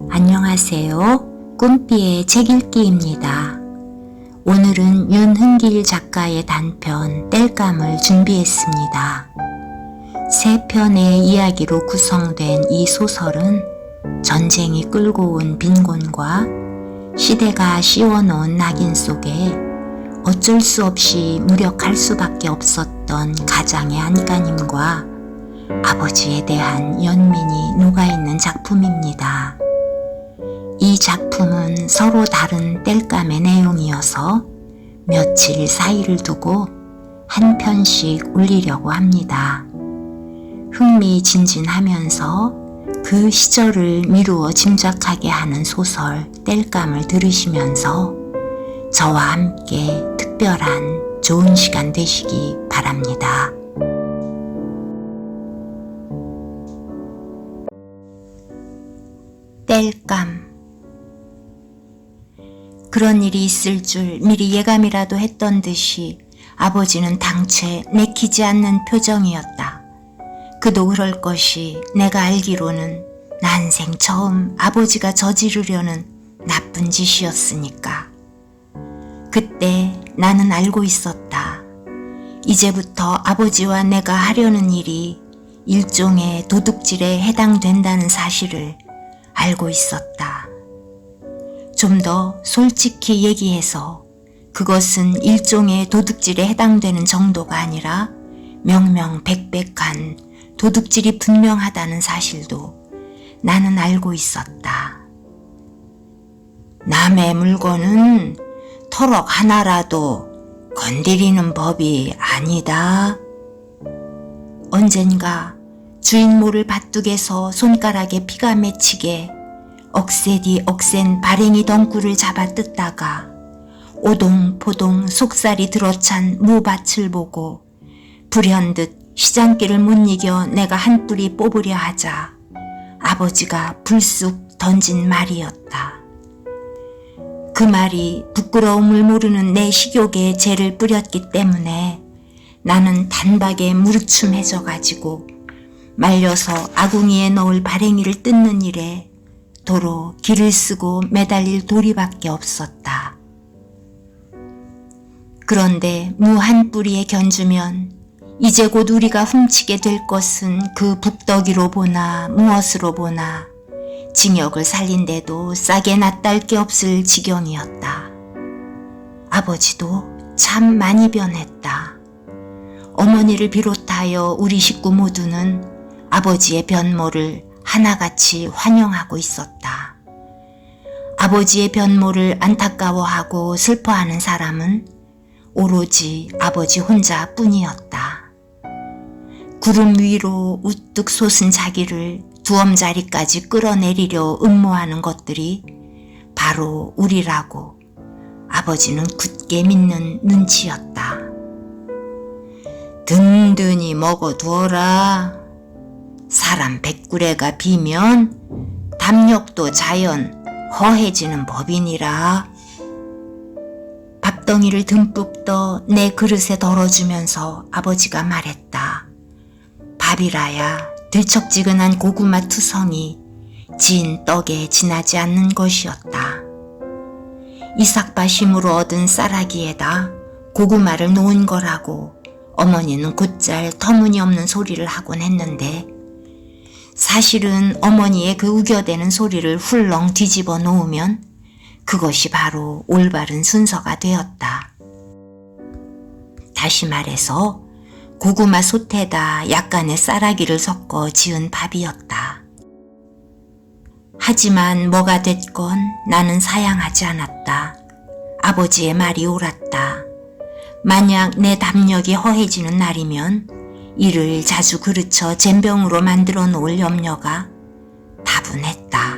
안녕하세요. 꿈비의 책읽기입니다. 오늘은 윤흥길 작가의 단편 땔감을 준비했습니다. 3편의 이야기로 구성된 이 소설은 전쟁이 끌고 온 빈곤과 시대가 씌워놓은 낙인 속에 어쩔 수 없이 무력할 수밖에 없었던 가장의 안간힘과 아버지에 대한 연민이 녹아있는 작품입니다. 이 작품은 서로 다른 땔감의 내용이어서 며칠 사이를 두고 한 편씩 올리려고 합니다. 흥미진진하면서 그 시절을 미루어 짐작하게 하는 소설 땔감을 들으시면서 저와 함께 특별한 좋은 시간 되시기 바랍니다. 땔감. 그런 일이 있을 줄 미리 예감이라도 했던 듯이 아버지는 당최 내키지 않는 표정이었다. 그도 그럴 것이 내가 알기로는 난생 처음 아버지가 저지르려는 나쁜 짓이었으니까. 그때 나는 알고 있었다. 이제부터 아버지와 내가 하려는 일이 일종의 도둑질에 해당된다는 사실을 알고 있었다. 좀 더 솔직히 얘기해서 그것은 일종의 도둑질에 해당되는 정도가 아니라 명명백백한 도둑질이 분명하다는 사실도 나는 알고 있었다. 남의 물건은 터럭 하나라도 건드리는 법이 아니다. 언젠가 주인 모를 밭둑에서 손가락에 피가 맺히게 억세디 억센 발행이 덩굴을 잡아 뜯다가 오동포동 속살이 들어찬 무밭을 보고 불현듯 시장길을 못 이겨 내가 한 뿌리 뽑으려 하자 아버지가 불쑥 던진 말이었다. 그 말이 부끄러움을 모르는 내 식욕에 죄를 뿌렸기 때문에 나는 단박에 무르춤해져 가지고 말려서 아궁이에 넣을 발행이를 뜯는 일에 도로 길을 쓰고 매달릴 도리밖에 없었다. 그런데 무 한 뿌리에 견주면 이제 곧 우리가 훔치게 될 것은 그 북덕이로 보나 무엇으로 보나 징역을 살린데도 싸게 낫달을 게 없을 지경이었다. 아버지도 참 많이 변했다. 어머니를 비롯하여 우리 식구 모두는 아버지의 변모를 하나같이 환영하고 있었다. 아버지의 변모를 안타까워하고 슬퍼하는 사람은 오로지 아버지 혼자뿐이었다. 구름 위로 우뚝 솟은 자기를 두엄자리까지 끌어내리려 음모하는 것들이 바로 우리라고 아버지는 굳게 믿는 눈치였다. 든든히 먹어두어라. 사람 백구레가 비면 담력도 자연 허해지는 법이니라. 밥덩이를 듬뿍 떠 내 그릇에 덜어주면서 아버지가 말했다. 밥이라야 들쩍지근한 고구마 투성이 진 떡에 지나지 않는 것이었다. 이삭밭 힘으로 얻은 쌀아기에다 고구마를 놓은 거라고 어머니는 곧잘 터무니없는 소리를 하곤 했는데 사실은 어머니의 그 우겨대는 소리를 훌렁 뒤집어 놓으면 그것이 바로 올바른 순서가 되었다. 다시 말해서 고구마 솥에다 약간의 쌀아기를 섞어 지은 밥이었다. 하지만 뭐가 됐건 나는 사양하지 않았다. 아버지의 말이 옳았다. 만약 내 담력이 허해지는 날이면 이를 자주 그르쳐 잼병으로 만들어 놓을 염려가 다분했다.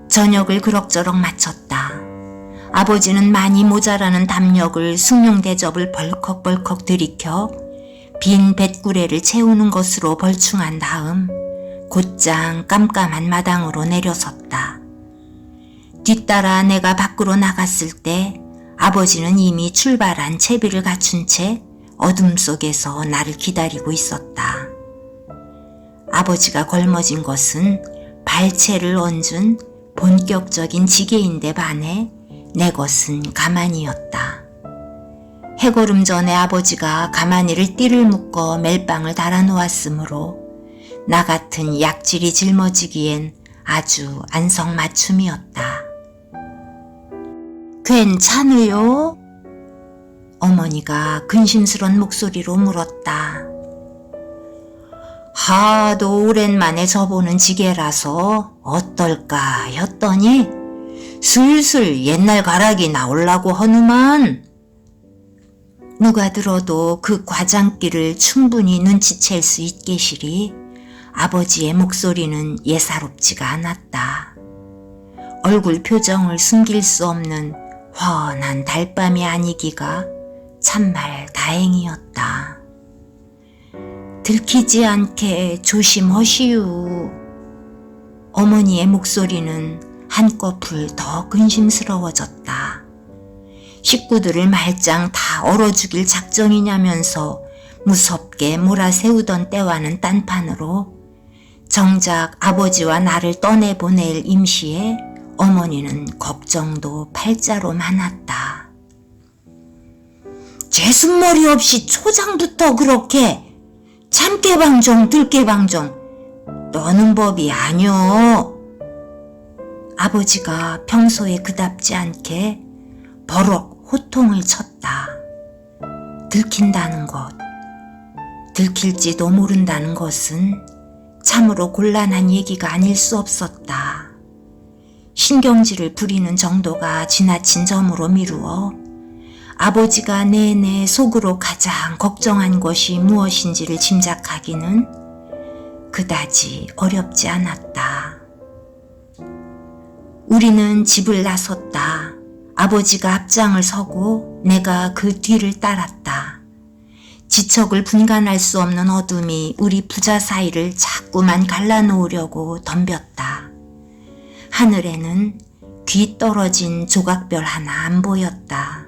저녁을 그럭저럭 마쳤다. 아버지는 많이 모자라는 담력을 숭늉대접을 벌컥벌컥 들이켜 빈 뱃구레를 채우는 것으로 벌충한 다음 곧장 깜깜한 마당으로 내려섰다. 뒤따라 내가 밖으로 나갔을 때 아버지는 이미 출발한 채비를 갖춘 채 어둠 속에서 나를 기다리고 있었다. 아버지가 걸머진 것은 발채를 얹은 본격적인 지게인데 반해 내 것은 가마니였다. 해걸음 전에 아버지가 가마니를 띠를 묶어 멜빵을 달아놓았으므로 나 같은 약질이 짊어지기엔 아주 안성맞춤이었다. 괜찮으요? 어머니가 근심스런 목소리로 물었다. 하도 오랜만에 접보는 지게라서 어떨까 했더니 슬슬 옛날 가락이 나오려고 하누만. 누가 들어도 그 과장기를 충분히 눈치챌 수 있게시리 아버지의 목소리는 예사롭지가 않았다. 얼굴 표정을 숨길 수 없는 훤한 달밤이 아니기가 참말 다행이었다. 들키지 않게 조심하시오. 어머니의 목소리는 한꺼풀 더 근심스러워졌다. 식구들을 말짱 다 얼어 죽일 작정이냐면서 무섭게 몰아세우던 때와는 딴판으로 정작 아버지와 나를 떠내보낼 임시에 어머니는 걱정도 팔자로 많았다. 제순머리 없이 초장부터 그렇게 참깨방정 들깨방정 떠는 법이 아니오. 아버지가 평소에 그답지 않게 버럭 호통을 쳤다. 들킨다는 것, 들킬지도 모른다는 것은 참으로 곤란한 얘기가 아닐 수 없었다. 신경질을 부리는 정도가 지나친 점으로 미루어 아버지가 내내 속으로 가장 걱정한 것이 무엇인지를 짐작하기는 그다지 어렵지 않았다. 우리는 집을 나섰다. 아버지가 앞장을 서고 내가 그 뒤를 따랐다. 지척을 분간할 수 없는 어둠이 우리 부자 사이를 자꾸만 갈라놓으려고 덤볐다. 하늘에는 귀 떨어진 조각별 하나 안 보였다.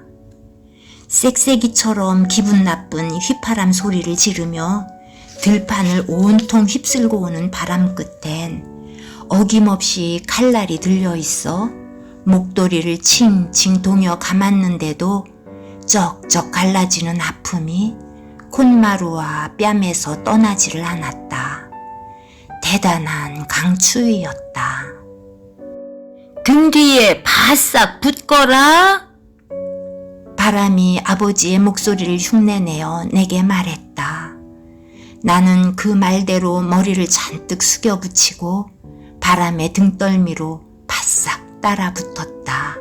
쌕쌕이처럼 기분 나쁜 휘파람 소리를 지르며 들판을 온통 휩쓸고 오는 바람 끝엔 어김없이 칼날이 들려있어 목도리를 칭칭 동여 감았는데도 쩍쩍 갈라지는 아픔이 콧마루와 뺨에서 떠나지를 않았다. 대단한 강추위였다. 등 뒤에 바싹 붙거라. 바람이 아버지의 목소리를 흉내내어 내게 말했다. 나는 그 말대로 머리를 잔뜩 숙여 붙이고 바람의 등떨미로 바싹 따라 붙었다.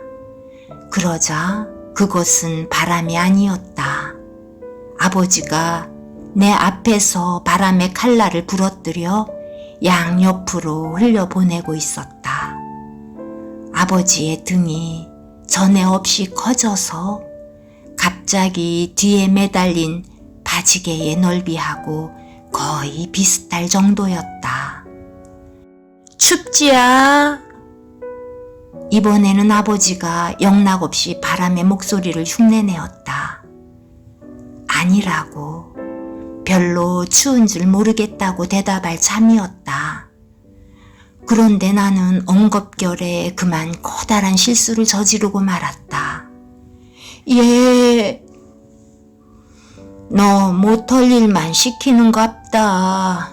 그러자 그것은 바람이 아니었다. 아버지가 내 앞에서 바람의 칼날을 부러뜨려 양옆으로 흘려보내고 있었다. 아버지의 등이 전에 없이 커져서 갑자기 뒤에 매달린 바지개의 넓이하고 거의 비슷할 정도였다. 춥지야. 이번에는 아버지가 영락없이 바람의 목소리를 흉내내었다. 아니라고. 별로 추운 줄 모르겠다고 대답할 참이었다. 그런데 나는 엉겁결에 그만 커다란 실수를 저지르고 말았다. 예, 너 못할 일만 시키는갑다.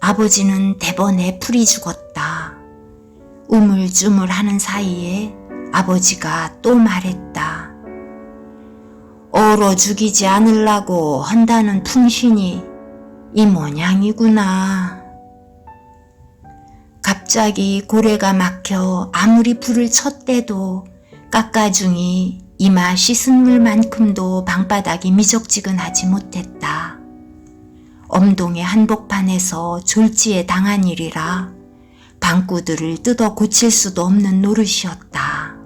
아버지는 대번에 풀이 죽었다. 우물쭈물하는 사이에 아버지가 또 말했다. 얼어 죽이지 않으려고 한다는 풍신이 이 모양이구나. 갑자기 고래가 막혀 아무리 불을 쳤대도 깎아중이 이마 씻은 물만큼도 방바닥이 미적지근하지 못했다. 엄동의 한복판에서 졸지에 당한 일이라 방구들을 뜯어 고칠 수도 없는 노릇이었다.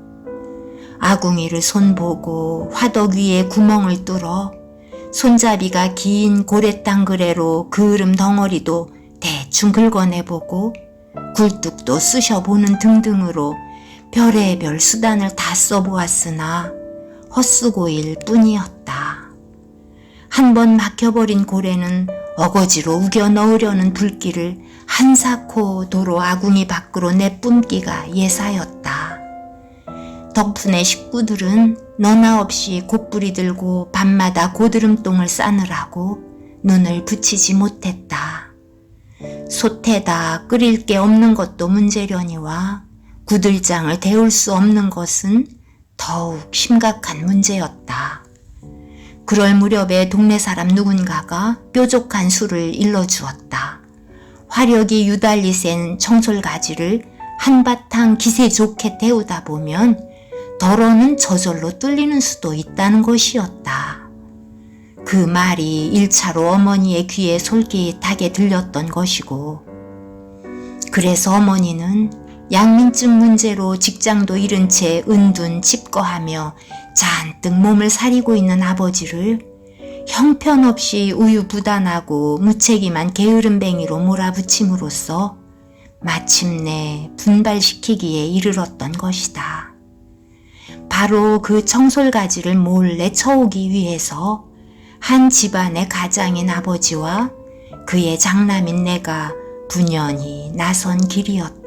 아궁이를 손보고 화덕 위에 구멍을 뚫어 손잡이가 긴 고래땅그레로 그을음 덩어리도 대충 긁어내보고 굴뚝도 쑤셔보는 등등으로 별의별 수단을 다 써보았으나 헛수고일 뿐이었다. 한 번 막혀버린 고래는 어거지로 우겨 넣으려는 불길을 한사코 도로 아궁이 밖으로 내뿜기가 예사였다. 덕분에 식구들은 너나 없이 곧불이 들고 밤마다 고드름똥을 싸느라고 눈을 붙이지 못했다. 솥에다 끓일 게 없는 것도 문제려니와 구들장을 데울 수 없는 것은 더욱 심각한 문제였다. 그럴 무렵에 동네 사람 누군가가 뾰족한 술을 일러주었다. 화력이 유달리 센 청솔가지를 한바탕 기세 좋게 데우다 보면 덜어는 저절로 뚫리는 수도 있다는 것이었다. 그 말이 1차로 어머니의 귀에 솔깃하게 들렸던 것이고, 그래서 어머니는 양민증 문제로 직장도 잃은 채 은둔 칩거하며 잔뜩 몸을 사리고 있는 아버지를 형편없이 우유부단하고 무책임한 게으름뱅이로 몰아붙임으로써 마침내 분발시키기에 이르렀던 것이다. 바로 그 청솔가지를 몰래 쳐오기 위해서 한 집안의 가장인 아버지와 그의 장남인 내가 분연히 나선 길이었다.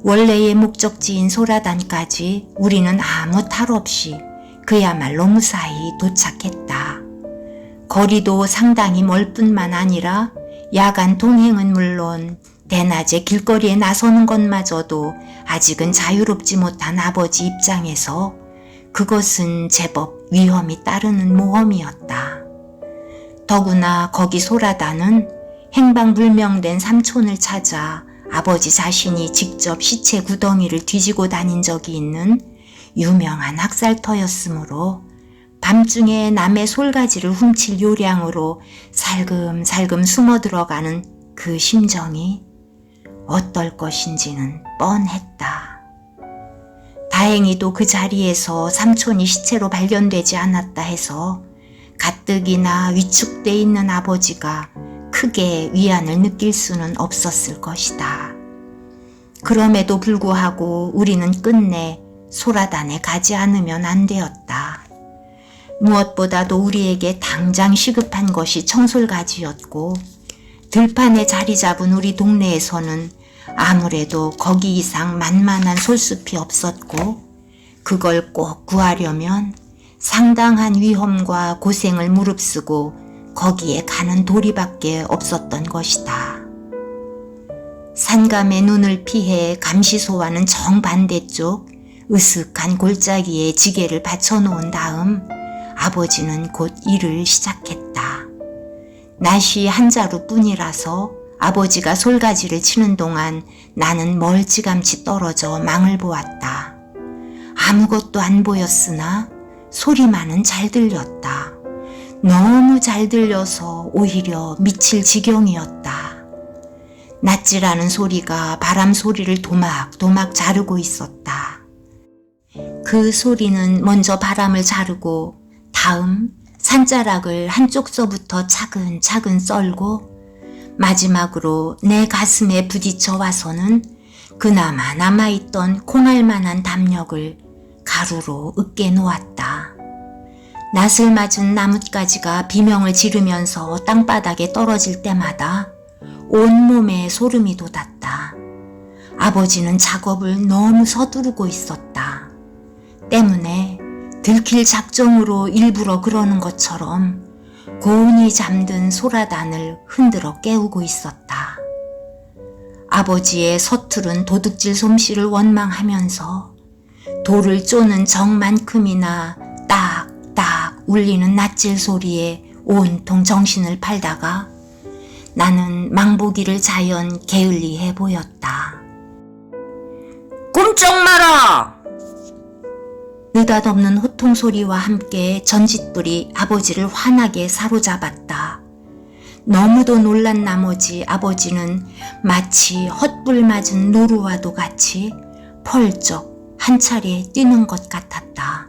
원래의 목적지인 소라단까지 우리는 아무 탈 없이 그야말로 무사히 도착했다. 거리도 상당히 멀 뿐만 아니라 야간 동행은 물론 대낮에 길거리에 나서는 것마저도 아직은 자유롭지 못한 아버지 입장에서 그것은 제법 위험이 따르는 모험이었다. 더구나 거기 소라단은 행방불명된 삼촌을 찾아 아버지 자신이 직접 시체 구덩이를 뒤지고 다닌 적이 있는 유명한 학살터였으므로 밤중에 남의 솔가지를 훔칠 요량으로 살금살금 숨어 들어가는 그 심정이 어떨 것인지는 뻔했다. 다행히도 그 자리에서 삼촌이 시체로 발견되지 않았다 해서 가뜩이나 위축돼 있는 아버지가 크게 위안을 느낄 수는 없었을 것이다. 그럼에도 불구하고 우리는 끝내 소라단에 가지 않으면 안 되었다. 무엇보다도 우리에게 당장 시급한 것이 청솔가지였고, 들판에 자리 잡은 우리 동네에서는 아무래도 거기 이상 만만한 솔숲이 없었고, 그걸 꼭 구하려면 상당한 위험과 고생을 무릅쓰고 거기에 가는 도리밖에 없었던 것이다. 산감의 눈을 피해 감시소와는 정반대쪽 으슥한 골짜기에 지게를 받쳐놓은 다음 아버지는 곧 일을 시작했다. 낮이 한자루뿐이라서 아버지가 솔가지를 치는 동안 나는 멀찌감치 떨어져 망을 보았다. 아무것도 안 보였으나 소리만은 잘 들렸다. 너무 잘 들려서 오히려 미칠 지경이었다. 낫지라는 소리가 바람 소리를 도막도막 자르고 있었다. 그 소리는 먼저 바람을 자르고 다음 산자락을 한쪽서부터 차근차근 썰고 마지막으로 내 가슴에 부딪혀 와서는 그나마 남아있던 콩알만한 담력을 가루로 으깨 놓았다. 낫을 맞은 나뭇가지가 비명을 지르면서 땅바닥에 떨어질 때마다 온몸에 소름이 돋았다. 아버지는 작업을 너무 서두르고 있었다. 때문에 들킬 작정으로 일부러 그러는 것처럼 고운히 잠든 소라단을 흔들어 깨우고 있었다. 아버지의 서투른 도둑질 솜씨를 원망하면서 돌을 쪼는 정만큼이나 딱딱 울리는 낫질 소리에 온통 정신을 팔다가 나는 망보기를 자연 게을리해 보였다. 꼼짝 마라! 느닷없는 호통 소리와 함께 전짓불이 아버지를 환하게 사로잡았다. 너무도 놀란 나머지 아버지는 마치 헛불 맞은 노루와도 같이 펄쩍 한 차례 뛰는 것 같았다.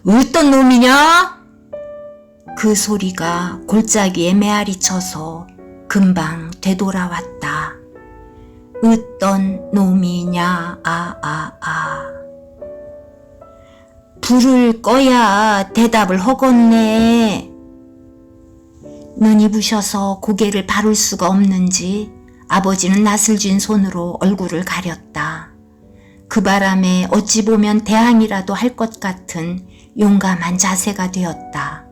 어떤 놈이냐? 그 소리가 골짜기에 메아리 쳐서 금방 되돌아왔다. 어떤 놈이냐, 불을 꺼야 대답을 허겄네. 눈이 부셔서 고개를 바를 수가 없는지 아버지는 낯을 쥔 손으로 얼굴을 가렸다. 그 바람에 어찌 보면 대항이라도 할 것 같은 용감한 자세가 되었다.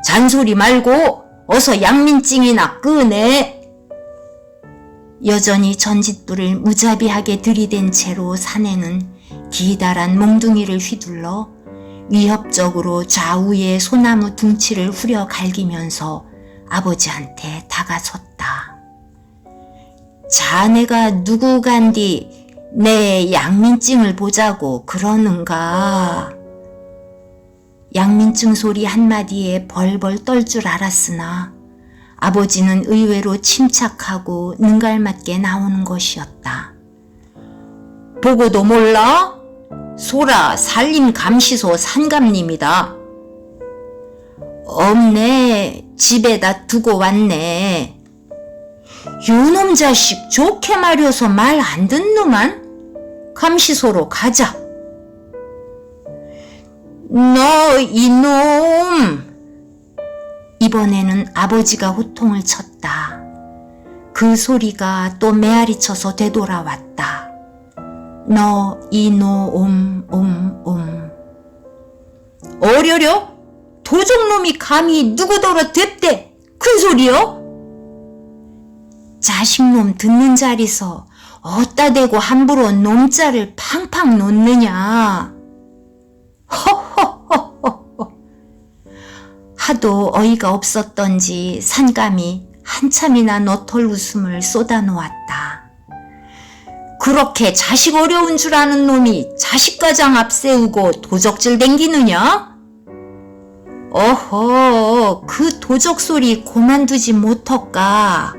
잔소리 말고 어서 양민증이나 끄네. 여전히 전짓불을 무자비하게 들이댄 채로 사내는 기다란 몽둥이를 휘둘러 위협적으로 좌우의 소나무 둥치를 후려 갈기면서 아버지한테 다가섰다. 자네가 누구 간디 내 양민증을 보자고 그러는가. 양민증 소리 한마디에 벌벌 떨 줄 알았으나 아버지는 의외로 침착하고 능갈맞게 나오는 것이었다. 보고도 몰라? 소라 산림감시소 산감님이다. 없네. 집에다 두고 왔네. 요놈 자식 좋게 말여서 말 안 듣누만? 감시소로 가자. 너 이놈! 이번에는 아버지가 호통을 쳤다. 그 소리가 또 메아리쳐서 되돌아왔다. 너 이놈 어려려? 도적놈이 감히 누구더러 댔대? 큰 소리요? 자식놈 듣는 자리서 어따 대고 함부로 놈자를 팡팡 놓느냐. 허허허허허. 하도 어이가 없었던지 산감이 한참이나 너털 웃음을 쏟아놓았다. 그렇게 자식 어려운 줄 아는 놈이 자식가장 앞세우고 도적질 댕기느냐? 어허, 그 도적 소리 고만두지 못할까?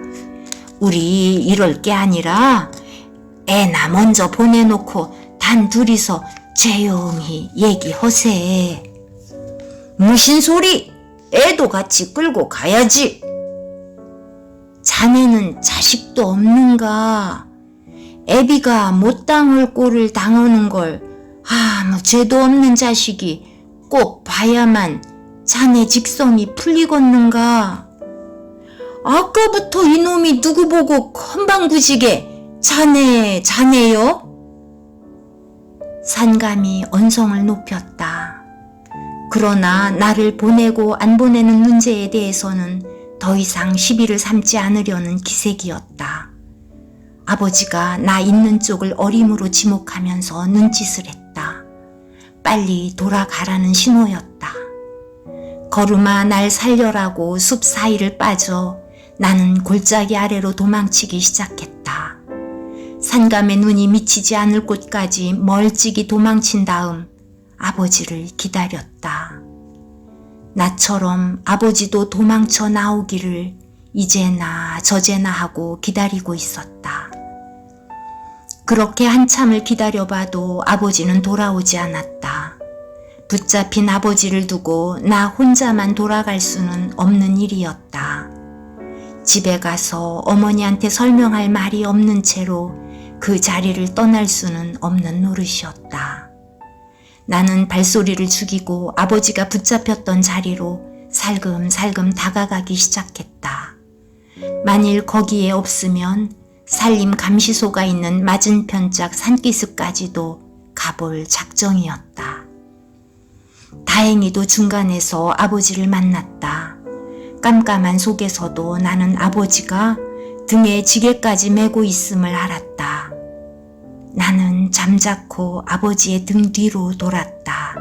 우리 이럴 게 아니라 애나 먼저 보내놓고 단 둘이서 조용히 얘기하세. 무슨 소리? 애도 같이 끌고 가야지. 자네는 자식도 없는가? 애비가 못 당할 꼴을 당하는 걸 아무 죄도 없는 자식이 꼭 봐야만 자네 직성이 풀리겠는가? 아까부터 이놈이 누구 보고 건방구지게 자네요? 산감이 언성을 높였다. 그러나 나를 보내고 안 보내는 문제에 대해서는 더 이상 시비를 삼지 않으려는 기색이었다. 아버지가 나 있는 쪽을 어림으로 지목하면서 눈짓을 했다. 빨리 돌아가라는 신호였다. 걸음아 날 살려라고 숲 사이를 빠져 나는 골짜기 아래로 도망치기 시작했다. 산감의 눈이 미치지 않을 곳까지 멀찍이 도망친 다음 아버지를 기다렸다. 나처럼 아버지도 도망쳐 나오기를 이제나 저제나 하고 기다리고 있었다. 그렇게 한참을 기다려봐도 아버지는 돌아오지 않았다. 붙잡힌 아버지를 두고 나 혼자만 돌아갈 수는 없는 일이었다. 집에 가서 어머니한테 설명할 말이 없는 채로 그 자리를 떠날 수는 없는 노릇이었다. 나는 발소리를 죽이고 아버지가 붙잡혔던 자리로 살금살금 다가가기 시작했다. 만일 거기에 없으면 산림감시소가 있는 맞은편 짝 산기슭까지도 가볼 작정이었다. 다행히도 중간에서 아버지를 만났다. 깜깜한 속에서도 나는 아버지가 등에 지게까지 메고 있음을 알았다. 나는 잠자코 아버지의 등 뒤로 돌았다.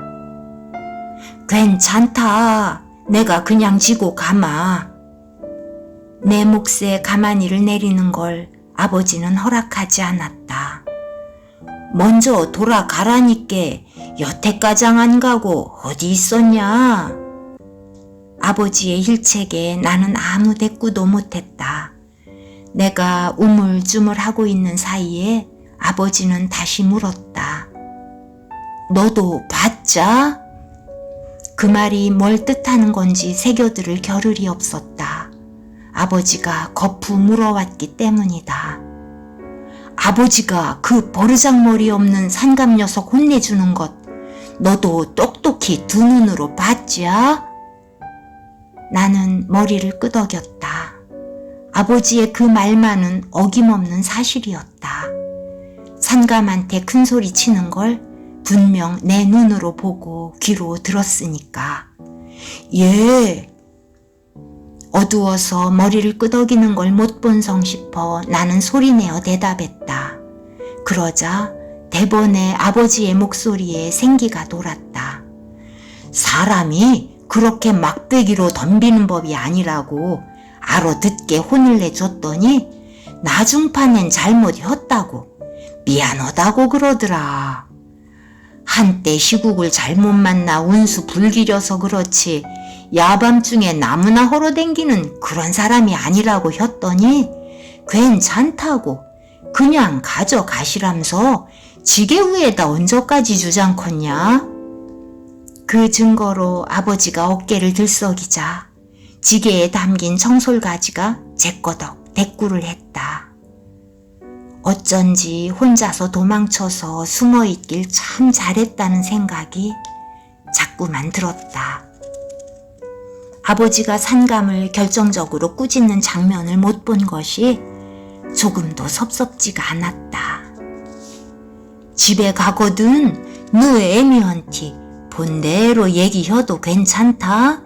괜찮다. 내가 그냥 지고 가마. 내 몫에 가마니를 내리는 걸 아버지는 허락하지 않았다. 먼저 돌아가라니께 여태까장 안 가고 어디 있었냐? 아버지의 힐책에 나는 아무 대꾸도 못했다. 내가 우물쭈물하고 있는 사이에 아버지는 다시 물었다. 너도 봤자? 그 말이 뭘 뜻하는 건지 새겨들을 겨를이 없었다. 아버지가 거푸 물어왔기 때문이다. 아버지가 그 버르장머리 없는 산감 녀석 혼내주는 것 너도 똑똑히 두 눈으로 봤지야? 나는 머리를 끄덕였다. 아버지의 그 말만은 어김없는 사실이었다. 산감한테 큰 소리 치는 걸 분명 내 눈으로 보고 귀로 들었으니까. 예. 어두워서 머리를 끄덕이는 걸 못 본 성 싶어 나는 소리내어 대답했다. 그러자 대번에 아버지의 목소리에 생기가 돌았다. 사람이 그렇게 막대기로 덤비는 법이 아니라고 알아듣게 혼을 내줬더니 나중판엔 잘못이었다고 미안하다고 그러더라. 한때 시국을 잘못 만나 운수 불기려서 그렇지 야밤중에 나무나 헐어댕기는 그런 사람이 아니라고 했더니 괜찮다고 그냥 가져가시라면서 지게 위에다 언제까지 주장컸냐? 그 증거로 아버지가 어깨를 들썩이자 지게에 담긴 청솔가지가 제꺼덕 대꾸를 했다. 어쩐지 혼자서 도망쳐서 숨어있길 참 잘했다는 생각이 자꾸만 들었다. 아버지가 산감을 결정적으로 꾸짖는 장면을 못 본 것이 조금도 섭섭지가 않았다. 집에 가거든 너의 애미한테 본대로 얘기해도 괜찮다?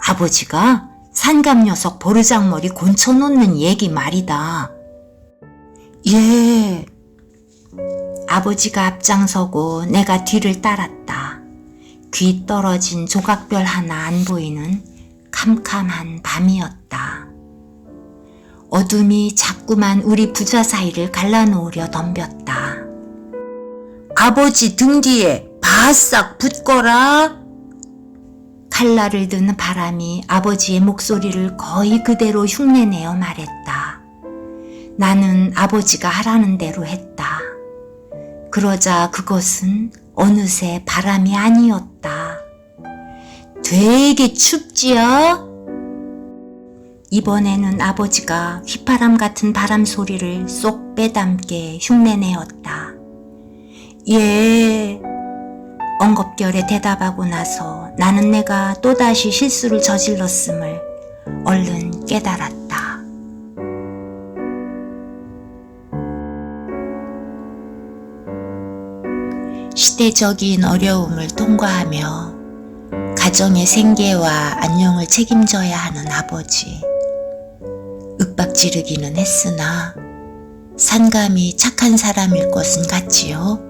아버지가 산감 녀석 보르장머리 곤쳐놓는 얘기 말이다. 예. 아버지가 앞장서고 내가 뒤를 따랐다. 귀 떨어진 조각별 하나 안 보이는 캄캄한 밤이었다. 어둠이 자꾸만 우리 부자 사이를 갈라놓으려 덤볐다. 아버지 등 뒤에 바싹 붙거라. 칼날을 든 바람이 아버지의 목소리를 거의 그대로 흉내내어 말했다. 나는 아버지가 하라는 대로 했다. 그러자 그것은 어느새 바람이 아니었다. 되게 춥지요? 이번에는 아버지가 휘파람 같은 바람 소리를 쏙 빼닮게 흉내내었다. 예. 엉겁결에 대답하고 나서 나는 내가 또다시 실수를 저질렀음을 얼른 깨달았다. 시대적인 어려움을 통과하며 가정의 생계와 안녕을 책임져야 하는 아버지. 윽박지르기는 했으나 산감이 착한 사람일 것은 같지요.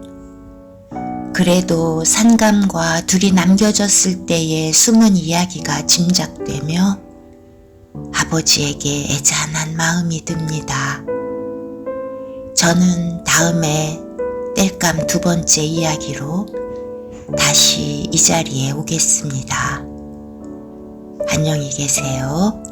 그래도 산감과 둘이 남겨졌을 때의 숨은 이야기가 짐작되며 아버지에게 애잔한 마음이 듭니다. 저는 다음에 땔감 두 번째 이야기로 다시 이 자리에 오겠습니다. 안녕히 계세요.